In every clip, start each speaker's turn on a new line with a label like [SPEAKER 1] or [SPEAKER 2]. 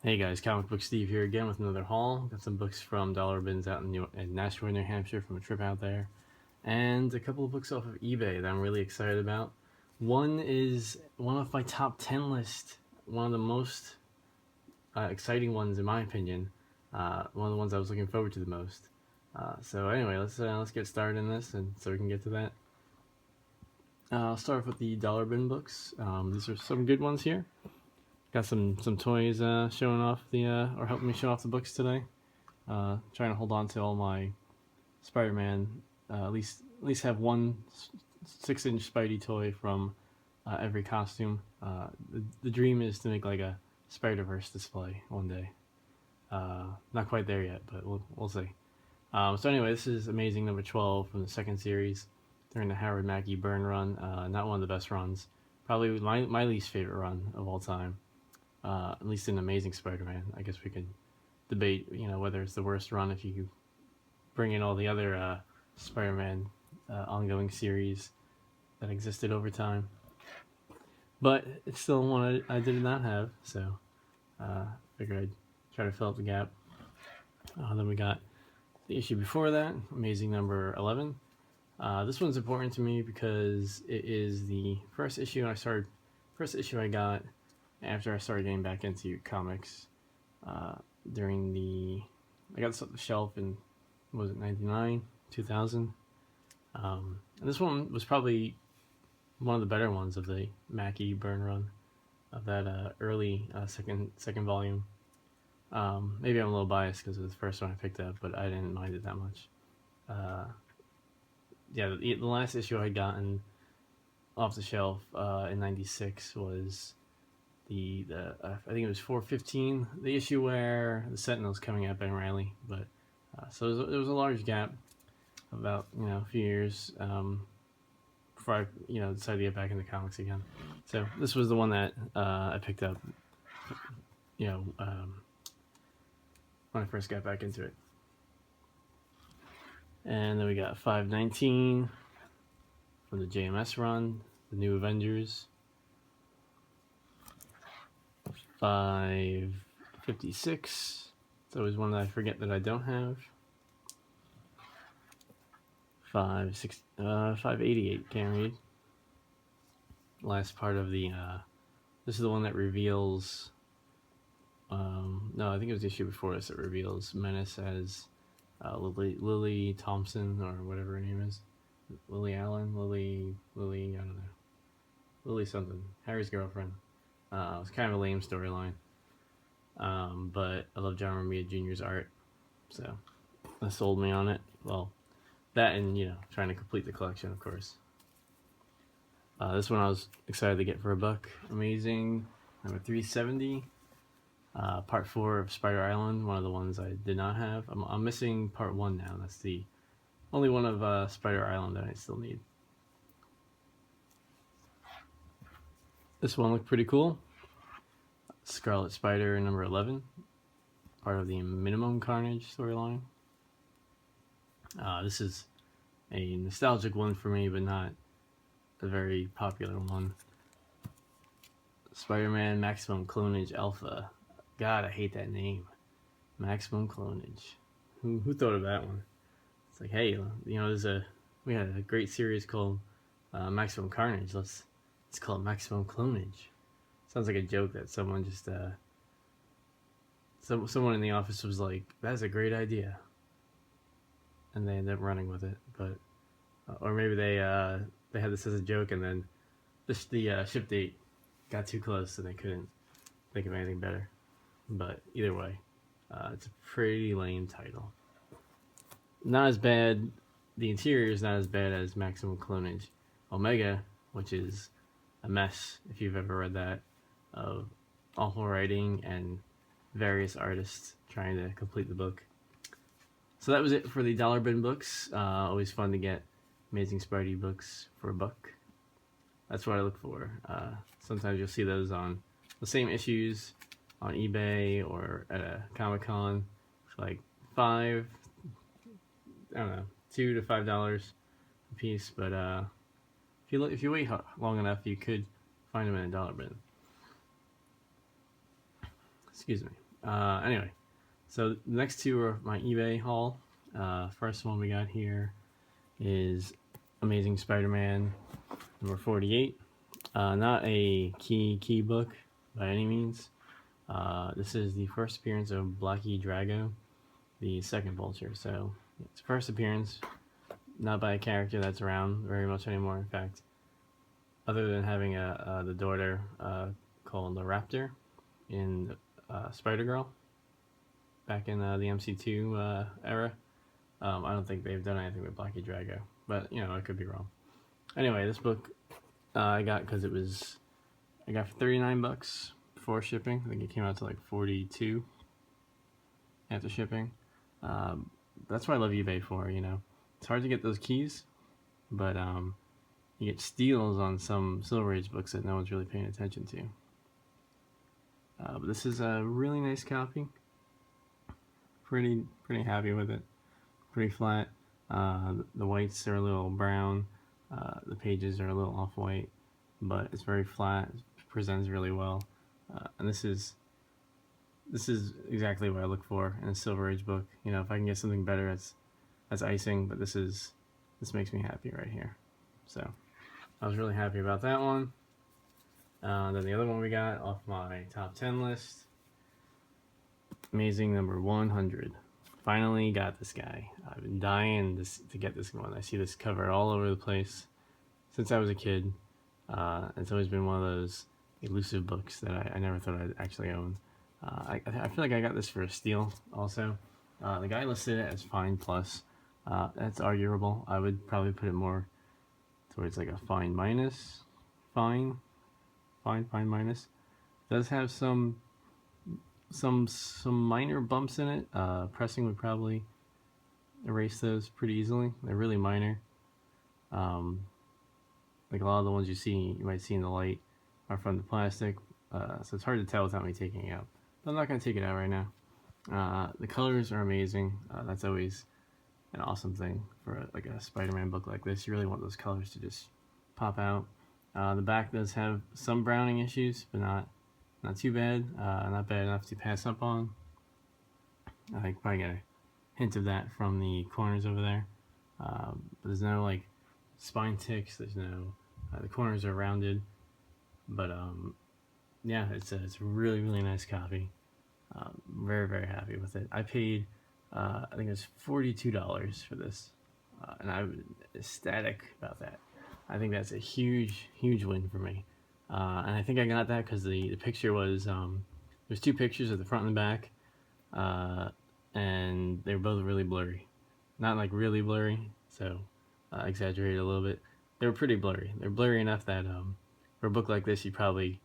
[SPEAKER 1] Hey guys, Comic Book Steve here again with another haul. Got some books from Dollar Bins out in Nashua, New Hampshire from a trip out there. And a couple of books off of eBay that I'm really excited about. One is one of my top 10 list. One of the most exciting ones in my opinion. One of the ones I was looking forward to the most. So anyway, let's get started in this and so we can get to that. I'll start with the Dollar Bin books. These are some good ones here. Got some toys showing off or helping me show off the books today. Trying to hold on to all my Spider-Man. At least have one 6-inch Spidey toy from every costume. The dream is to make like a Spider-Verse display one day. Not quite there yet, but we'll see. So anyway, this is Amazing number 12 from the second series during the Howard Mackie Byrne run. Not one of the best runs. Probably my least favorite run of all time. At least in Amazing Spider-Man. I guess we could debate, whether it's the worst run if you bring in all the other Spider-Man ongoing series that existed over time. But it's still one I did not have, so figured I'd try to fill up the gap. Then we got the issue before that, Amazing number 11. This one's important to me because it is the first issue I got after I started getting back into comics. I got this off the shelf in, was it 99, 2000? And this one was probably one of the better ones of the Mackie Byrne run of that early second volume. Maybe I'm a little biased because it was the first one I picked up, but I didn't mind it that much. The last issue I'd gotten off the shelf in 96 was the I think it was 415, the issue where the Sentinel's coming at Ben Reilly. But so it was a large gap, about a few years before I decided to get back into comics again. So this was the one that I picked up when I first got back into it. And then we got 519 from the JMS run, the New Avengers. 556. It's always one that I forget that I don't have. 588. Can't read. Last part of the. This is the one that reveals. No, I think it was the issue before this that reveals Menace as Lily Thompson or whatever her name is. Lily Allen. Lily. I don't know. Lily something. Harry's girlfriend. It's kind of a lame storyline, but I love John Romita Jr.'s art, so that sold me on it. Well, that and trying to complete the collection, of course. This one I was excited to get for $1. Amazing number 370, part 4 of Spider Island. One of the ones I did not have. I'm missing part 1 now. That's the only one of Spider Island that I still need. This one looked pretty cool. Scarlet Spider number 11, part of the Minimum Carnage storyline. This is a nostalgic one for me, but not a very popular one. Spider-Man Maximum Clonage Alpha. God, I hate that name. Maximum Clonage. Who thought of that one? It's like, hey, we had a great series called Maximum Carnage. Let's call it Maximum Clonage. Sounds like a joke that someone just someone in the office was like, that's a great idea, and they ended up running with it. But or maybe they had this as a joke, and then the ship date got too close and they couldn't think of anything better. But either way, it's a pretty lame title. Not as bad. The interior is not as bad as Maximum Clonage Omega, which is a mess if you've ever read that, of awful writing and various artists trying to complete the book. So that was it for the Dollar Bin books. Always fun to get Amazing Spidey books for $1. That's what I look for. Sometimes you'll see those on the same issues on eBay or at a Comic-Con for like $2 to $5 a piece. But if you wait long enough, you could find them in a Dollar Bin. Excuse me. Anyway, so the next two are my eBay haul. First one we got here is Amazing Spider-Man number 48. Not a key book by any means. This is the first appearance of Blackie Drago, the second Vulture. So it's first appearance, not by a character that's around very much anymore. In fact, other than having the daughter called the Raptor in Spider-Girl back in the MC2 era, I don't think they've done anything with Blackie Drago. But, you know, I could be wrong. Anyway, this book I got because I got for $39 before shipping. I think it came out to like 42 after shipping. That's what I love eBay for, you know. It's hard to get those keys, but you get steals on some Silver Age books that no one's really paying attention to. But this is a really nice copy. Pretty happy with it. Pretty flat. The whites are a little brown. The pages are a little off-white, but it's very flat. It presents really well. And this is exactly what I look for in a Silver Age book. You know, if I can get something better, that's icing. But this makes me happy right here. So I was really happy about that one. Then the other one we got off my top 10 list, Amazing number 100. Finally got this guy. I've been dying to get this one. I see this cover all over the place since I was a kid. It's always been one of those elusive books that I never thought I'd actually own. I feel like I got this for a steal also. The guy listed it as Fine Plus. That's arguable. I would probably put it more towards like a Fine Minus. Fine Minus. It does have some minor bumps in it. Pressing would probably erase those pretty easily. They're really minor. Like a lot of the ones you might see in the light are from the plastic, so it's hard to tell without me taking it out. But I'm not going to take it out right now. The colors are amazing. That's always an awesome thing for like a Spider-Man book like this. You really want those colors to just pop out. The back does have some browning issues, but not too bad. Not bad enough to pass up on. I think probably get a hint of that from the corners over there. But there's no like spine ticks. There's no. The corners are rounded, but yeah, it's a really nice copy. Very happy with it. I paid I think it was $42 for this, and I was ecstatic about that. I think that's a huge win for me. And I think I got that because the picture was there's two pictures of the front and the back, and they were both really blurry. Not like really blurry, so exaggerated a little bit. They were pretty blurry. They're blurry enough that for a book like this, you probably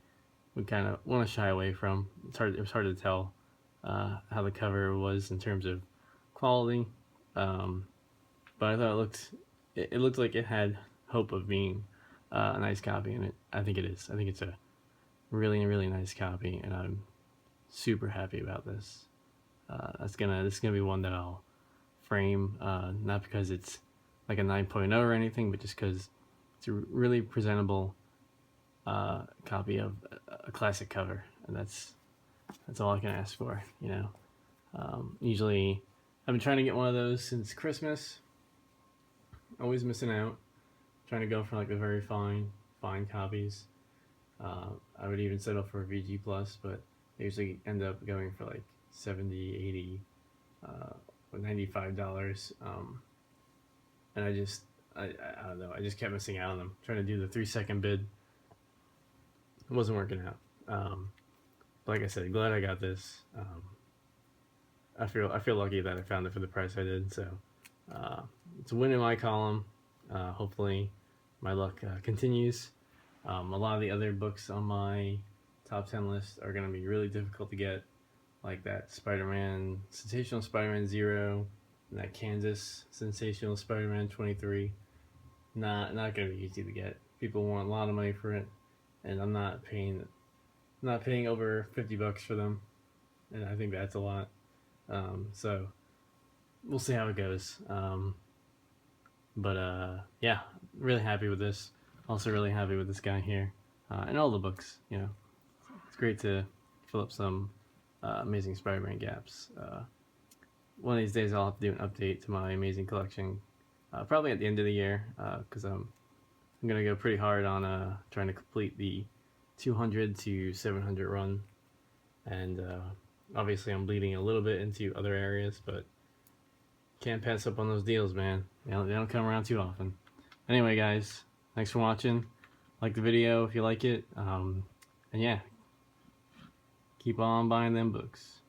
[SPEAKER 1] would kind of want to shy away from. It was hard to tell how the cover was in terms of quality, but I thought it looked like it had hope of being a nice copy, and I think it is. I think it's a really nice copy, and I'm super happy about this. This is gonna be one that I'll frame, not because it's like a 9.0 or anything, but just because it's a really presentable copy of a classic cover, and that's all I can ask for, you know. Usually, I've been trying to get one of those since Christmas. Always missing out. Trying to go for like the very fine copies. I would even settle for a VG Plus, but they usually end up going for like $70, $80, or $95. And I don't know. I just kept missing out on them. Trying to do the 3-second bid. It wasn't working out. But like I said, glad I got this. I feel lucky that I found it for the price I did. So it's a win in my column. Hopefully my luck continues. A lot of the other books on my top 10 list are going to be really difficult to get, like that Sensational Spider-Man 0, and that Kansas Sensational Spider-Man 23. Not going to be easy to get. People want a lot of money for it, and I'm not paying over $50 for them, and I think that's a lot. So we'll see how it goes. Yeah, really happy with this. Also really happy with this guy here, and all the books. You know, it's great to fill up some Amazing Spider-Man gaps. One of these days I'll have to do an update to my Amazing collection, probably at the end of the year, because I'm gonna go pretty hard on trying to complete the 200 to 700 run, and obviously I'm bleeding a little bit into other areas, but can't pass up on those deals, man. They don't come around too often. Anyway, guys, thanks for watching. Like the video if you like it, and yeah, keep on buying them books.